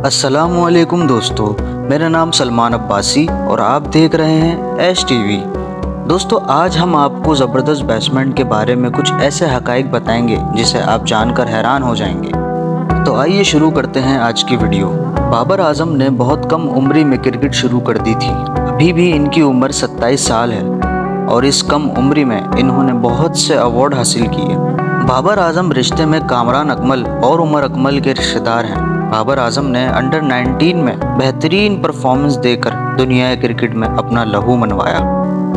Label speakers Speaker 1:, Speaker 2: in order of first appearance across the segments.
Speaker 1: अस्सलामुअलैकुम दोस्तों, मेरा नाम सलमान अब्बासी और आप देख रहे हैं एश टीवी। दोस्तों, आज हम आपको ज़बरदस्त बैट्समैन के बारे में कुछ ऐसे हक़ाइक़ बताएंगे जिसे आप जानकर हैरान हो जाएंगे। तो आइए शुरू करते हैं आज की वीडियो। बाबर आजम ने बहुत कम उम्र में क्रिकेट शुरू कर दी थी। अभी भी इनकी उम्र 27 साल है और इस कम उम्र में इन्होंने बहुत से अवार्ड हासिल किए। बाबर आजम रिश्ते में कामरान अकमल और उमर अकमल के रिश्तेदार हैं। बाबर आजम ने अंडर 19 में बेहतरीन परफॉर्मेंस देकर दुनिया क्रिकेट में अपना लहू मनवाया।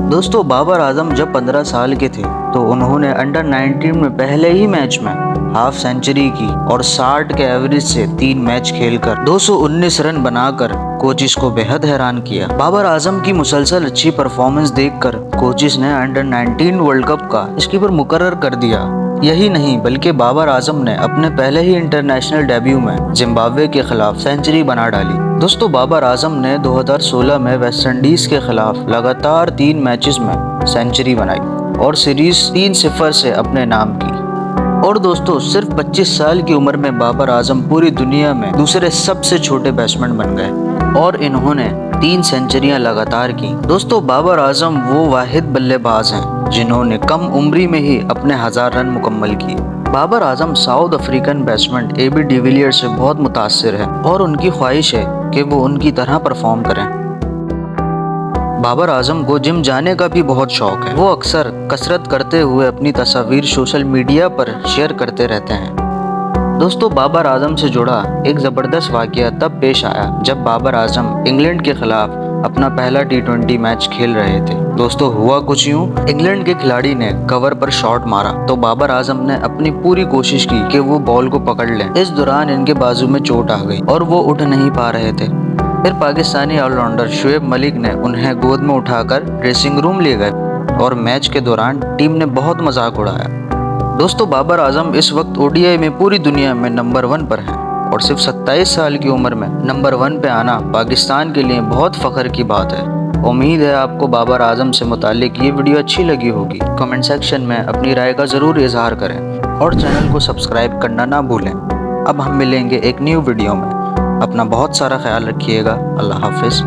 Speaker 1: दोस्तों, बाबर आजम जब 15 साल के थे तो उन्होंने अंडर 19 में पहले ही मैच में हाफ सेंचुरी की और 60 के एवरेज से 3 मैच खेलकर 219 रन बनाकर कोचिस को बेहद हैरान किया। बाबर आजम की मुसलसल अच्छी परफॉर्मेंस देखकर कोचिस ने अंडर 19 वर्ल्ड कप का इसके ऊपर मुकर्रर कर दिया। यही नहीं बल्कि बाबर आजम ने अपने पहले ही इंटरनेशनल डेब्यू में जिम्बाब्वे के खिलाफ सेंचुरी बना डाली। दोस्तों, बाबर आजम ने 2016 में वेस्ट इंडीज के खिलाफ लगातार 3 मैचेस में सेंचुरी बनाई और सीरीज 3-0 से अपने नाम की। और दोस्तों, सिर्फ 25 साल की उम्र में बाबर आजम पूरी दुनिया में दूसरे सबसे छोटे बैट्समैन बन गए और इन्होंने 3 सेंचुरियां लगातार की। दोस्तों, बाबर आजम वो वाहिद बल्लेबाज हैं जिन्होंने कम उम्री में ही अपने 1000 रन मुकम्मल किए। Babar Azam South African batsman AB de Villiers से बहुत मुतासिर है और उनकी ख्वाहिश है कि वो उनकी तरह परफॉर्म करें। बाबर आजम को जिम जाने का भी बहुत शौक है। वो अक्सर कसरत करते हुए अपनी तस्वीर सोशल मीडिया पर शेयर करते रहते हैं। दोस्तों, बाबर आजम से जुड़ा एक ज़बरदस्त वाक़या तब पेश आया जब बाबर आजम इंग्लैंड के खिलाफ अपना पहला T20 मैच खेल रहे थे। दोस्तों, हुआ कुछ यूँ, इंग्लैंड के खिलाड़ी ने कवर पर शॉट मारा तो बाबर आजम ने अपनी पूरी कोशिश की कि वो बॉल को पकड़ लें। इस दौरान इनके बाजू में चोट आ गई और वो उठ नहीं पा रहे थे। फिर पाकिस्तानी ऑलराउंडर शुएब मलिक ने उन्हें गोद में उठाकर ड्रेसिंग रूम ले गए और मैच के दौरान टीम ने बहुत मजाक उड़ाया। दोस्तों, बाबर आजम इस वक्त ODI में पूरी दुनिया में नंबर 1 पर हैं और सिर्फ 27 साल की उम्र में नंबर 1 पे आना पाकिस्तान के लिए बहुत फ़ख्र की बात है। उम्मीद है आपको बाबर आजम से मुताल्लिक ये वीडियो अच्छी लगी होगी। कमेंट सेक्शन में अपनी राय का ज़रूर इजहार करें और चैनल को सब्सक्राइब करना ना भूलें। अब हम मिलेंगे एक न्यू वीडियो में। अपना बहुत सारा ख्याल रखिएगा। अल्लाह हाफिज़।